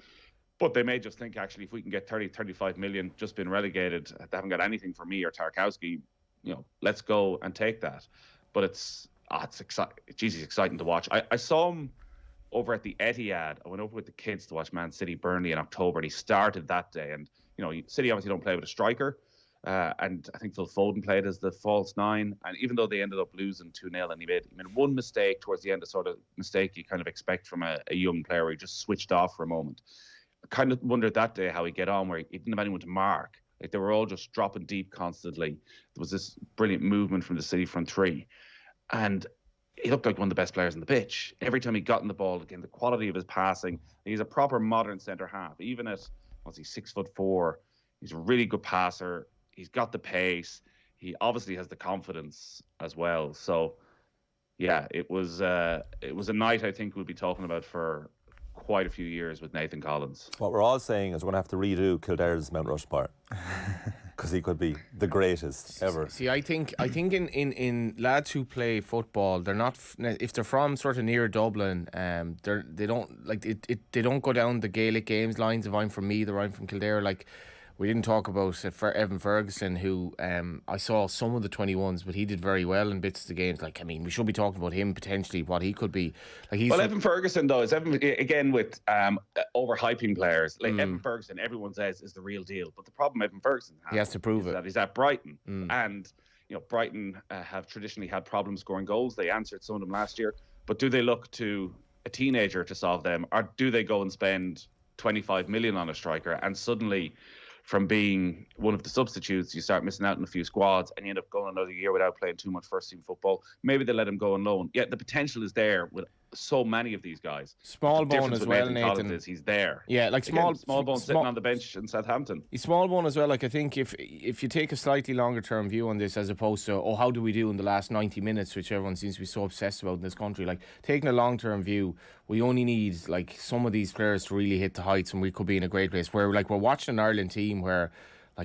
[SPEAKER 4] But they may just think, actually, if we can get 30, 35 million, just been relegated, they haven't got anything for me or Tarkowski, let's go and take that. But it's exciting. He's exciting to watch. I saw him over at the Etihad. I went over with the kids to watch Man City Burnley in October, and he started that day. And City obviously don't play with a striker, and I think Phil Foden played as the false 9. And even though they ended up losing 2-0, and he made one mistake towards the end, the sort of mistake you kind of expect from a young player, where he just switched off for a moment. I kind of wondered that day how he'd get on, where he didn't have anyone to mark. They were all just dropping deep constantly. There was this brilliant movement from the City front 3. And he looked like one of the best players on the pitch. Every time he got in the ball, again, the quality of his passing. He's a proper modern centre-half. Even at, 6'4", he's a really good passer. He's got the pace. He obviously has the confidence as well. So, yeah, it was a night I think we'll be talking about for quite a few years with Nathan Collins.
[SPEAKER 3] What we're all saying is we're going to have to redo Kildare's Mount Rushmore, because he could be the greatest ever.
[SPEAKER 2] See, I think in lads who play football, they're not, if they're from sort of near Dublin, they don't go down the Gaelic games lines. If I'm from Meath or I'm from Kildare, we didn't talk about Evan Ferguson, who I saw some of the 21s, but he did very well in bits of the games. We should be talking about him potentially, what he could be.
[SPEAKER 4] Evan Ferguson, though, is again with overhyping players. Evan Ferguson, everyone says, is the real deal. But the problem Evan Ferguson has,
[SPEAKER 2] he has to prove it.
[SPEAKER 4] That he's at Brighton. And Brighton have traditionally had problems scoring goals. They answered some of them last year. But do they look to a teenager to solve them, or do they go and spend 25 million on a striker, and suddenly, from being one of the substitutes, you start missing out on a few squads, and you end up going another year without playing too much first-team football? Maybe they let him go on loan. Yeah, the potential is there with so many of these guys.
[SPEAKER 2] Smallbone as well, Nathan.
[SPEAKER 4] Is he's there.
[SPEAKER 2] Yeah,
[SPEAKER 4] Smallbone sitting on the bench in Southampton.
[SPEAKER 2] He's Smallbone as well. I think if you take a slightly longer-term view on this, as opposed to, how do we do in the last 90 minutes, which everyone seems to be so obsessed about in this country. Taking a long-term view, we only need some of these players to really hit the heights, and we could be in a great place. Where we're watching an Ireland team where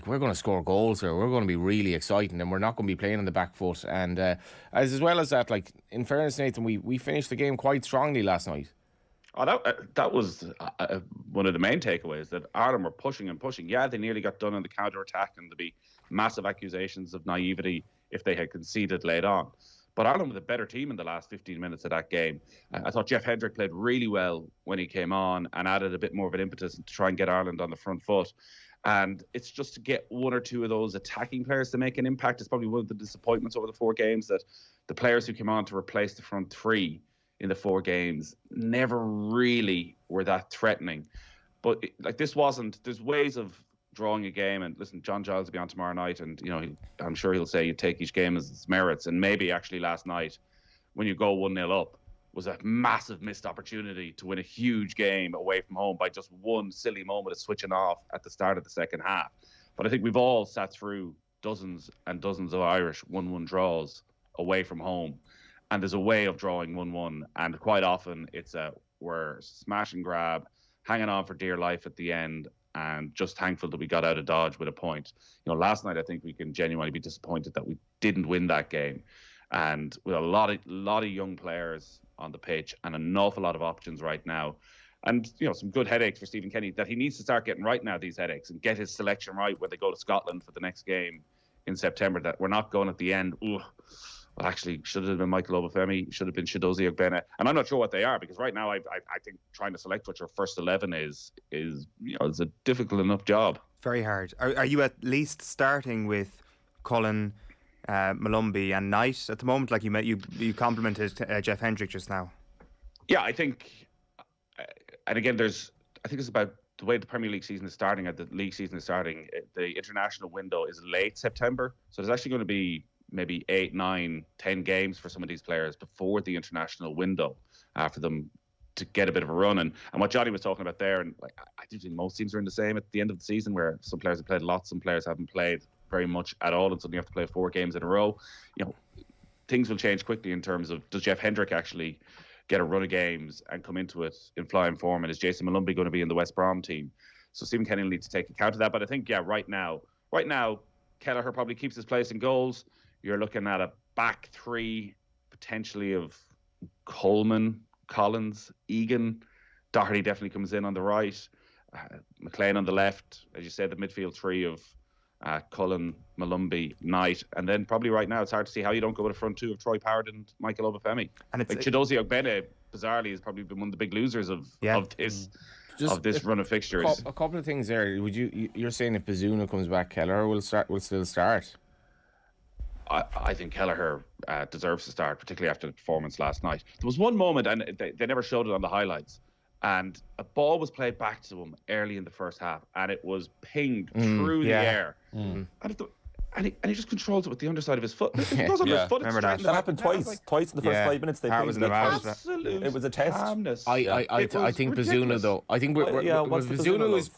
[SPEAKER 2] we're going to score goals here. We're going to be really exciting, and we're not going to be playing on the back foot. And as well as that, in fairness, Nathan, we finished the game quite strongly last night.
[SPEAKER 4] Oh, that was one of the main takeaways, that Ireland were pushing and pushing. Yeah, they nearly got done on the counter-attack, and there'd be massive accusations of naivety if they had conceded late on. But Ireland was a better team in the last 15 minutes of that game. I thought Jeff Hendrick played really well when he came on and added a bit more of an impetus to try and get Ireland on the front foot. And it's just to get one or two of those attacking players to make an impact. It's probably one of the disappointments over the 4 games, that the players who came on to replace the front 3 in the 4 games never really were that threatening. But this wasn't, there's ways of drawing a game. And listen, John Giles will be on tomorrow night, and I'm sure he'll say you take each game as its merits. And maybe actually last night, when you go 1-0 up, was a massive missed opportunity to win a huge game away from home by just one silly moment of switching off at the start of the second half. But I think we've all sat through dozens and dozens of Irish 1-1 draws away from home, and there's a way of drawing 1-1, and quite often it's we're smash and grab, hanging on for dear life at the end, and just thankful that we got out of Dodge with a point. Last night I think we can genuinely be disappointed that we didn't win that game, and with a lot of young players on the pitch and an awful lot of options right now, And, some good headaches for Stephen Kenny that he needs to start getting right now, these headaches, and get his selection right when they go to Scotland for the next game in September, that we're not going at the end, well, actually, should have been Michael Obafemi, should have been Chidozie Ogbene. And I'm not sure what they are, because right now I think trying to select what your first 11 is a difficult enough job.
[SPEAKER 1] Very hard. Are you at least starting with Cullen, Malumbi and Knight at the moment? Like you complimented Jeff Hendrick just now.
[SPEAKER 4] Yeah, I think, and again, I think it's about the way the Premier League season is starting. The league season is starting. The international window is late September, so there's actually going to be maybe 8, 9, 10 games for some of these players before the international window for them to get a bit of a run. And what Johnny was talking about there, and I do think most teams are in the same at the end of the season, where some players have played lots, some players haven't played very much at all, and suddenly you have to play 4 games in a row. Things will change quickly in terms of, does Jeff Hendrick actually get a run of games and come into it in flying form, and is Jason Malumbi going to be in the West Brom team? So Stephen Kenny will need to take account of that. But I think, right now, Kelleher probably keeps his place in goals. You're looking at a back 3, potentially, of Coleman, Collins, Egan. Doherty definitely comes in on the right. McLean on the left. As you said, the midfield 3 of Cullen, Malumbi, Knight. And then probably right now, it's hard to see how you don't go with a front 2 of Troy Parrott and Michael Obafemi. And it's Chidozie Ogbene, bizarrely, has probably been one of the big losers of this run of fixtures.
[SPEAKER 2] A couple of things there. You're saying if Bazunu comes back, Kelleher will still start?
[SPEAKER 4] I think Kelleher deserves to start, particularly after the performance last night. There was one moment, and they never showed it on the highlights, and a ball was played back to him early in the first half, and it was pinged through the air. And he just controls it with the underside of his foot. It goes under his foot.
[SPEAKER 1] Remember that?
[SPEAKER 3] That happened twice in the first 5 minutes.
[SPEAKER 1] It
[SPEAKER 3] was a test.
[SPEAKER 2] I think Bazunu, though. I think Bazunu's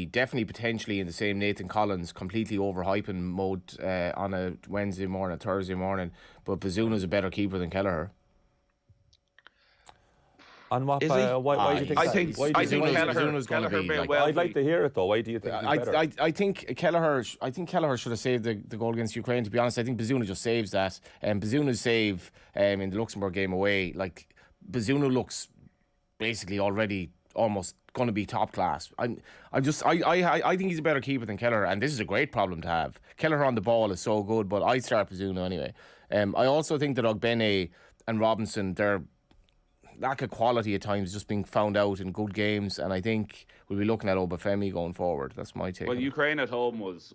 [SPEAKER 2] definitely potentially in the same Nathan Collins completely overhyping mode on a Wednesday morning, Thursday morning. But Bazunu's a better keeper than Kelleher.
[SPEAKER 3] On what? Why do you think
[SPEAKER 4] I
[SPEAKER 3] that?
[SPEAKER 4] think
[SPEAKER 2] Bazunu's going to be like,
[SPEAKER 3] I'd like to hear it, though. Why do you think he's better?
[SPEAKER 2] I think Kelleher should have saved the goal against Ukraine. To be honest, I think Bazunu just saves that. Bazunu's save in the Luxembourg game away, like Bazunu looks basically already almost going to be top class. I think he's a better keeper than Kelleher, and this is a great problem to have. Kelleher on the ball is so good, but I start Bazunu anyway. I also think that Ogbene and Robinson, their lack of quality at times just being found out in good games, and I think we'll be looking at Obafemi going forward. That's my take.
[SPEAKER 4] Well, Ukraine at home was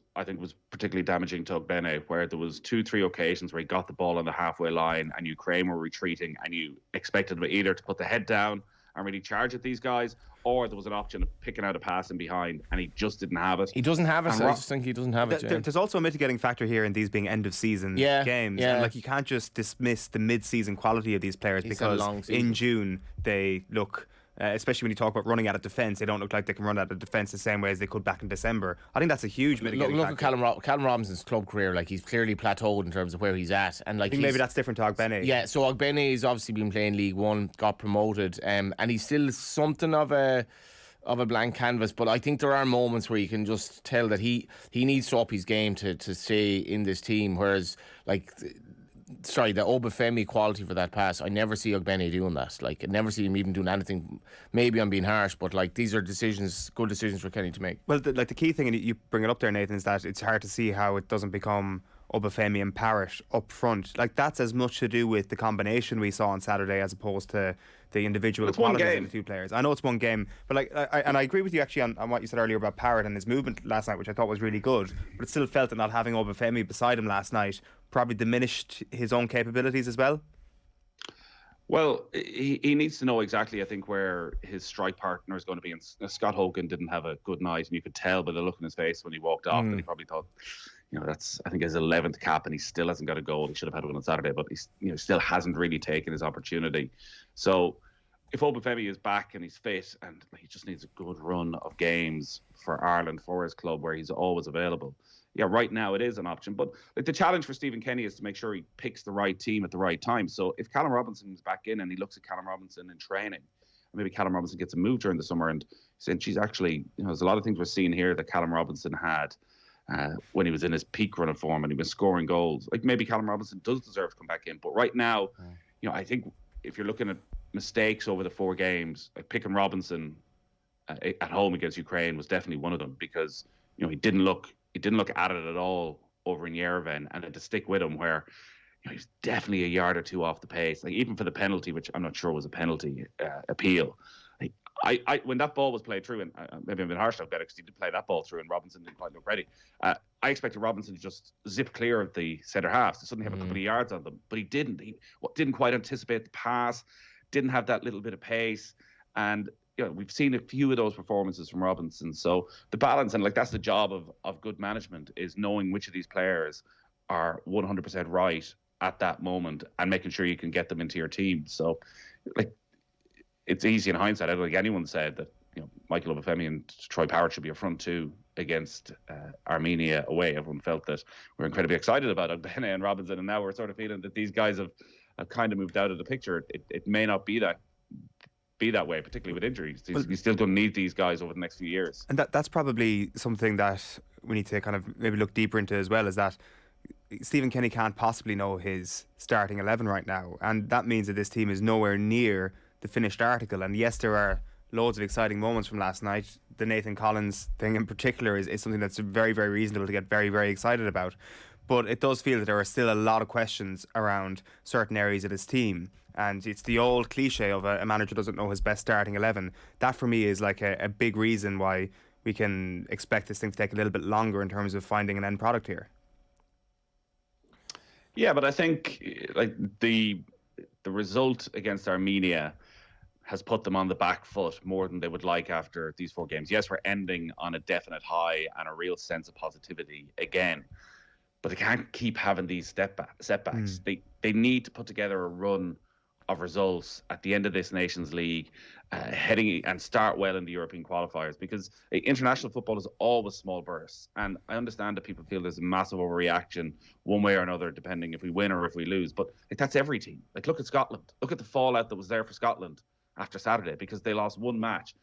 [SPEAKER 4] particularly damaging to Ogbene, where there was 2-3 occasions where he got the ball on the halfway line and Ukraine were retreating, and you expected them either to put the head down and really charge at these guys, or there was an option of picking out a pass in behind, and he just didn't have it.
[SPEAKER 2] He doesn't have it, so I just think he doesn't have it.
[SPEAKER 1] There's also a mitigating factor here in these being end-of-season games.
[SPEAKER 2] Yeah.
[SPEAKER 1] And you can't just dismiss the mid-season quality of these players because in June they look, especially when you talk about running out of defence, they don't look like they can run out of defence the same way as they could back in December. I think that's a huge mitigating factor.
[SPEAKER 2] Look at Callum Robinson's club career. Like, he's clearly plateaued in terms of where he's at. And like,
[SPEAKER 1] I think maybe that's different to Ogbene.
[SPEAKER 2] Yeah, so Ogbene's obviously been playing League One, got promoted, and he's still something of a blank canvas, but I think there are moments where you can just tell that he needs to up his game to stay in this team, whereas the Obafemi quality for that pass, I never see Ogbene doing that. Like, I never see him even doing anything. Maybe I'm being harsh, but these are good decisions for Kenny to make. Well,
[SPEAKER 1] the key thing, and you bring it up there, Nathan, is that it's hard to see how it doesn't become Obafemi and Parrott up front. That's as much to do with the combination we saw on Saturday as opposed to the individual qualities of the two players. I know it's one game, but I agree with you actually on what you said earlier about Parrott and his movement last night, which I thought was really good, but it still felt that not having Obafemi beside him last night probably diminished his own capabilities as well.
[SPEAKER 4] Well, he needs to know exactly, I think, where his strike partner is going to be. And Scott Hogan didn't have a good night, and you could tell by the look in his face when he walked off that he probably thought, that's, I think, his 11th cap, and he still hasn't got a goal. He should have had one on Saturday, but he still hasn't really taken his opportunity. So if Obafemi is back and he's fit, and he just needs a good run of games for Ireland, for his club, where he's always available. Yeah, right now it is an option. But the challenge for Stephen Kenny is to make sure he picks the right team at the right time. So if Callum Robinson's back in and he looks at Callum Robinson in training, maybe Callum Robinson gets a move during the summer, and saying she's actually, there's a lot of things we're seeing here that Callum Robinson had when he was in his peak run of form and he was scoring goals. Maybe Callum Robinson does deserve to come back in. But right now, I think if you're looking at mistakes over the 4 games, like picking Robinson at home against Ukraine was definitely one of them, because he didn't look at it at all over in Yerevan, and then to stick with him where he's definitely a yard or two off the pace, like even for the penalty, which I'm not sure was a penalty appeal. I when that ball was played through, and maybe I'm a bit harsh about it because he did play that ball through and Robinson didn't quite look ready. I expected Robinson to just zip clear of the centre half to suddenly have a couple of yards on them, but he didn't. He didn't quite anticipate the pass, didn't have that little bit of pace, and we've seen a few of those performances from Robinson. So the balance, and like that's the job of good management, is knowing which of these players are 100% right at that moment and making sure you can get them into your team. So, like, it's easy in hindsight. I don't think anyone said that Michael Obafemi and Troy Parrott should be a front 2 against Armenia away. Everyone felt that we're incredibly excited about Ogbene and Robinson, and now we're sort of feeling that these guys have kind of moved out of the picture. It may not be that way, particularly with injuries. He's still going to need these guys over the next few years.
[SPEAKER 1] And that's probably something that we need to kind of maybe look deeper into as well, is that Stephen Kenny can't possibly know his starting 11 right now, and that means that this team is nowhere near the finished article. And yes, there are loads of exciting moments from last night. The Nathan Collins thing in particular is something that's very, very reasonable to get very, very excited about. But it does feel that there are still a lot of questions around certain areas of this team. And it's the old cliche of a manager doesn't know his best starting 11. That for me is like a big reason why we can expect this thing to take a little bit longer in terms of finding an end product here.
[SPEAKER 4] Yeah, but I think like the result against Armenia has put them on the back foot more than they would like after these 4 games. Yes, we're ending on a definite high and a real sense of positivity again, but they can't keep having these setbacks. They need to put together a run of results at the end of this Nations League, heading and start well in the European qualifiers, because international football is always small bursts. And I understand that people feel there's a massive overreaction one way or another, depending if we win or if we lose. But like, that's every team. Like, look at Scotland. Look at the fallout that was there for Scotland after Saturday, because they lost 1 match.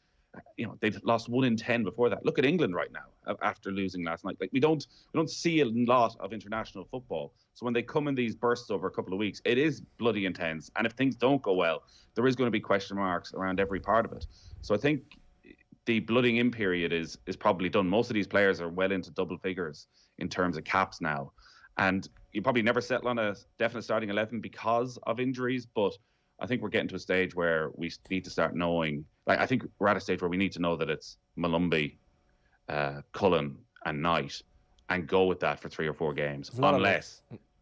[SPEAKER 4] They've lost 1 in 10 before that. Look at England right now after losing last night. Like, we don't see a lot of international football. So when they come in these bursts over a couple of weeks, it is bloody intense. And if things don't go well, there is going to be question marks around every part of it. So I think the blooding in period is probably done. Most of these players are well into double figures in terms of caps now. And you probably never settle on a definite starting 11 because of injuries, but I think we're getting to a stage where we need to start knowing. Like, I think we're at a stage where we need to know that it's Malumbi, Cullen, and Knight, and go with that for 3 or 4 games, unless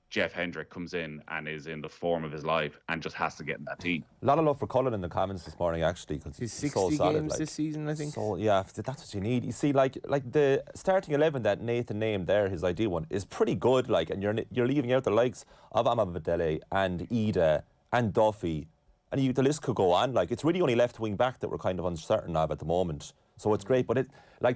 [SPEAKER 4] Jeff Hendrick comes in and is in the form of his life and just has to get in that team.
[SPEAKER 3] A lot of love for Cullen in the comments this morning, actually, because
[SPEAKER 2] he's 60
[SPEAKER 3] so solid,
[SPEAKER 2] games this season, I think.
[SPEAKER 3] So yeah, that's what you need. You see, like the starting 11 that Nathan named there, his ideal one, is pretty good. Like, and you're leaving out the likes of Amabadele and Ida and Duffy, and the list could go on. Like, it's really only left wing back that we're kind of uncertain of at the moment. So it's great, but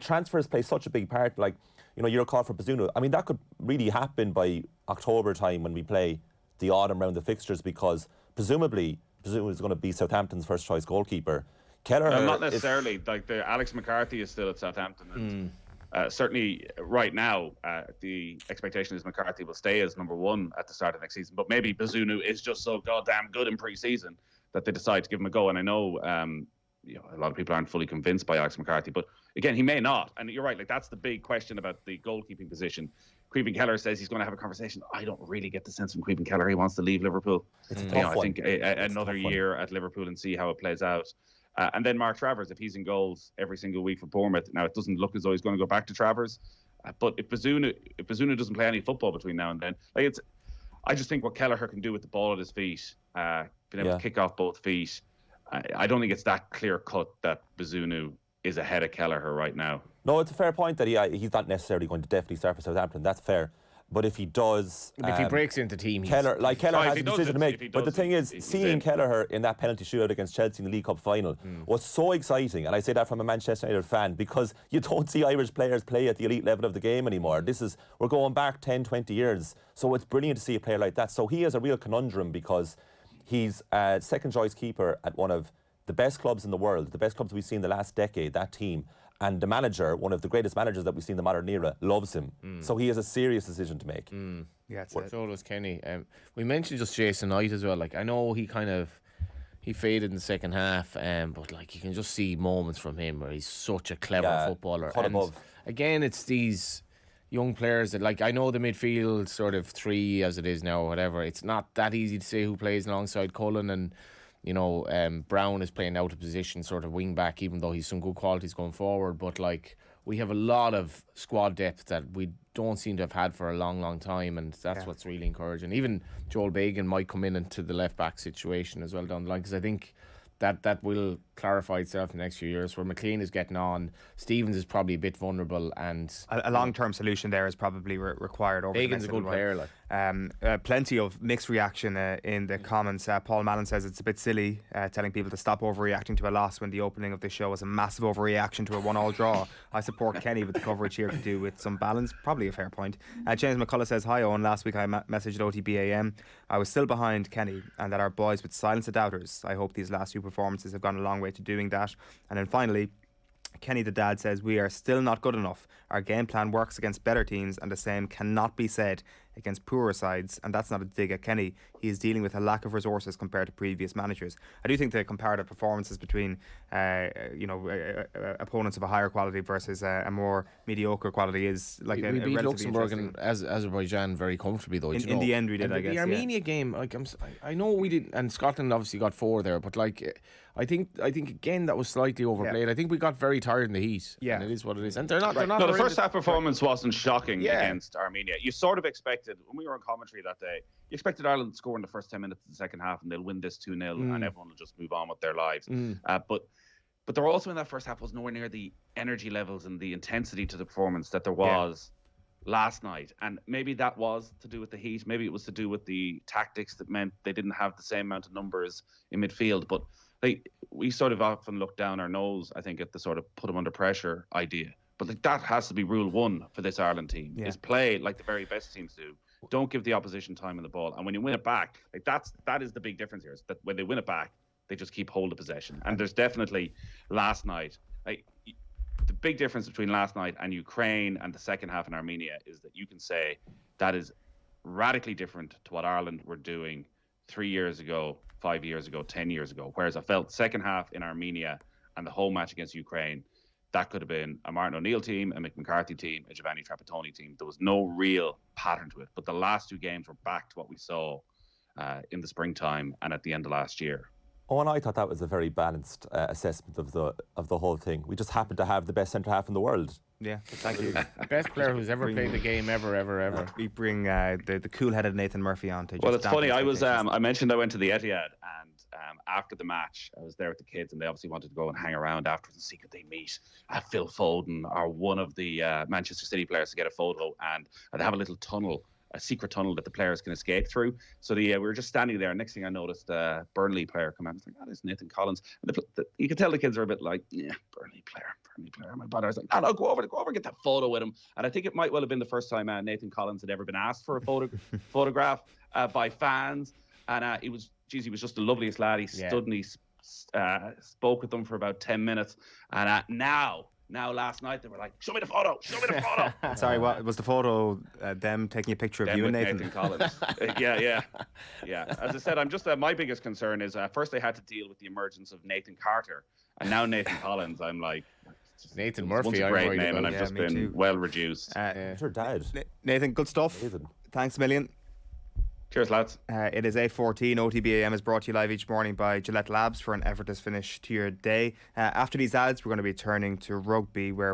[SPEAKER 3] transfers play such a big part. Like, your call for Bazunu, I mean, that could really happen by October time when we play the autumn round of fixtures, because presumably Bazunu is going to be Southampton's first choice goalkeeper. Kelleher,
[SPEAKER 4] not necessarily. Like, the Alex McCarthy is still at Southampton, and certainly right now the expectation is McCarthy will stay as number 1 at the start of next season. But maybe Bazunu is just so goddamn good in pre-season that they decide to give him a go. And I know a lot of people aren't fully convinced by Alex McCarthy, but again, he may not. And you're right, like, that's the big question about the goalkeeping position. Creeping Keller says he's going to have a conversation. I don't really get the sense from Creeping Keller he wants to leave Liverpool.
[SPEAKER 3] It's a tough
[SPEAKER 4] I think another year at Liverpool and see how it plays out. And then Mark Travers, if he's in goals every single week for Bournemouth, now it doesn't look as though he's going to go back to Travers. But if Bazunu doesn't play any football between now and then, I just think what Kelleher can do with the ball at his feet, being able to kick off both feet, I don't think it's that clear cut that Bazunu is ahead of Kelleher right now.
[SPEAKER 3] No, it's a fair point that he's not necessarily going to definitely start for Southampton. That's fair. But if he does...
[SPEAKER 2] if he breaks into team...
[SPEAKER 3] Kelleher has a decision to make. But the thing is, seeing Kelleher in that penalty shootout against Chelsea in the League Cup final was so exciting. And I say that from a Manchester United fan, because you don't see Irish players play at the elite level of the game anymore. We're going back 10, 20 years. So it's brilliant to see a player like that. So he has a real conundrum, because he's a second choice keeper at one of the best clubs in the world, the best clubs we've seen the last decade, that team. And the manager, one of the greatest managers that we've seen in the modern era, loves him. So he has a serious decision to make.
[SPEAKER 1] Yeah,
[SPEAKER 2] so does Kenny. We mentioned just Jason Knight as well. Like, I know he kind of, he faded in the second half, but like you can just see moments from him where he's such a clever footballer.
[SPEAKER 3] cut
[SPEAKER 2] And
[SPEAKER 3] above.
[SPEAKER 2] again, it's these young players that, like, I know the midfield sort of three as it is now or whatever, it's not that easy to say who plays alongside Cullen, and you know, Brown is playing out of position, sort of wing back, even though he's some good qualities going forward. But like, we have a lot of squad depth that we don't seem to have had for a long, long time, and that's what's really encouraging. Even Joel Bagan might come in into the left back situation as well down the line, because I think that will clarify itself in the next few years. Where McLean is getting on, Stevens is probably a bit vulnerable, and
[SPEAKER 1] a long-term solution there is probably required over the
[SPEAKER 2] Bagan's
[SPEAKER 1] next
[SPEAKER 2] a good player. Like,
[SPEAKER 1] plenty of mixed reaction in the comments. Paul Mallon says it's a bit silly telling people to stop overreacting to a loss when the opening of the show was a massive overreaction to a 1-1 draw. I support Kenny, but the coverage here could do with some balance. Probably a fair point. James McCullough says, hi Owen, last week I messaged OTB AM. I was still behind Kenny and that our boys would silence the doubters. I hope these last few performances have gone a long way to doing that. And then finally, Kenny the dad says, we are still not good enough. Our game plan works against better teams, and the same cannot be said against poorer sides. And that's not a dig at Kenny. He is dealing with a lack of resources compared to previous managers. I do think the comparative performances between opponents of a higher quality versus a more mediocre quality is like
[SPEAKER 2] we beat Luxembourg and Azerbaijan very comfortably, though.
[SPEAKER 1] In the end, we did.
[SPEAKER 2] And
[SPEAKER 1] I guess
[SPEAKER 2] the Armenia game, like I know we did, and Scotland obviously got 4 there, but like I think again that was slightly overplayed. I think we got very tired in the heat.
[SPEAKER 1] Yeah,
[SPEAKER 2] and it is what it is. And they're not. They're not.
[SPEAKER 4] No, the first half performance wasn't shocking
[SPEAKER 2] Yeah.
[SPEAKER 4] against Armenia. You sort of expected, when we were on commentary that day, you expected Ireland to score in the first 10 minutes of the second half and they'll win this 2-0 and everyone will just move on with their lives. But there also in that first half was nowhere near the energy levels and the intensity to the performance that there was last night. And maybe that was to do with the heat. Maybe it was to do with the tactics that meant they didn't have the same amount of numbers in midfield. But we sort of often look down our nose, I think, at the sort of put them under pressure idea. But like, that has to be rule one for this Ireland team, is play like the very best teams do. Don't give the opposition time on the ball. And when you win it back, like that is the big difference here, is that when they win it back, they just keep hold of possession. And there's definitely last night, like the big difference between last night and Ukraine and the second half in Armenia is that you can say that is radically different to what Ireland were doing 3 years ago, 5 years ago, 10 years ago. Whereas I felt second half in Armenia and the home match against Ukraine, that could have been a Martin O'Neill team, a Mick McCarthy team, a Giovanni Trapattoni team. There was no real pattern to it. But the last 2 games were back to what we saw in the springtime and at the end of last year.
[SPEAKER 3] Oh, and I thought that was a very balanced assessment of the whole thing. We just happened to have the best centre half in the world.
[SPEAKER 1] Yeah, thank you.
[SPEAKER 2] Best player who's ever played the game ever.
[SPEAKER 1] We bring the cool-headed Nathan Murphy on to.
[SPEAKER 4] Well, it's funny. I was. I mentioned I went to the Etihad, and after the match, I was there with the kids, and they obviously wanted to go and hang around afterwards and see could they meet Phil Foden or one of the Manchester City players to get a photo, and they have a little tunnel. A secret tunnel that the players can escape through. So we were just standing there. Next thing I noticed, a Burnley player come out. I was like, there's Nathan Collins. And you could tell the kids are a bit like, Burnley player. My brother was like, no, go over, get that photo with him. And I think it might well have been the first time Nathan Collins had ever been asked for a photograph by fans. And he was just the loveliest lad. He stood and he spoke with them for about 10 minutes. And now, last night, they were like, show me the photo.
[SPEAKER 1] Sorry, what was the photo? Them taking a picture of you and Nathan
[SPEAKER 4] Collins. Yeah. As I said, I'm just my biggest concern is first they had to deal with the emergence of Nathan Carter, and now Nathan Collins. I'm like,
[SPEAKER 2] Nathan Murphy.
[SPEAKER 4] Once a great name, and I've just been well reduced.
[SPEAKER 3] It's your dad.
[SPEAKER 1] Nathan, good stuff.
[SPEAKER 3] Nathan.
[SPEAKER 1] Thanks a million.
[SPEAKER 4] Cheers, lads.
[SPEAKER 1] It is 8:14. OTB AM is brought to you live each morning by Gillette Labs for an effortless finish to your day. After these ads, we're going to be turning to rugby, where we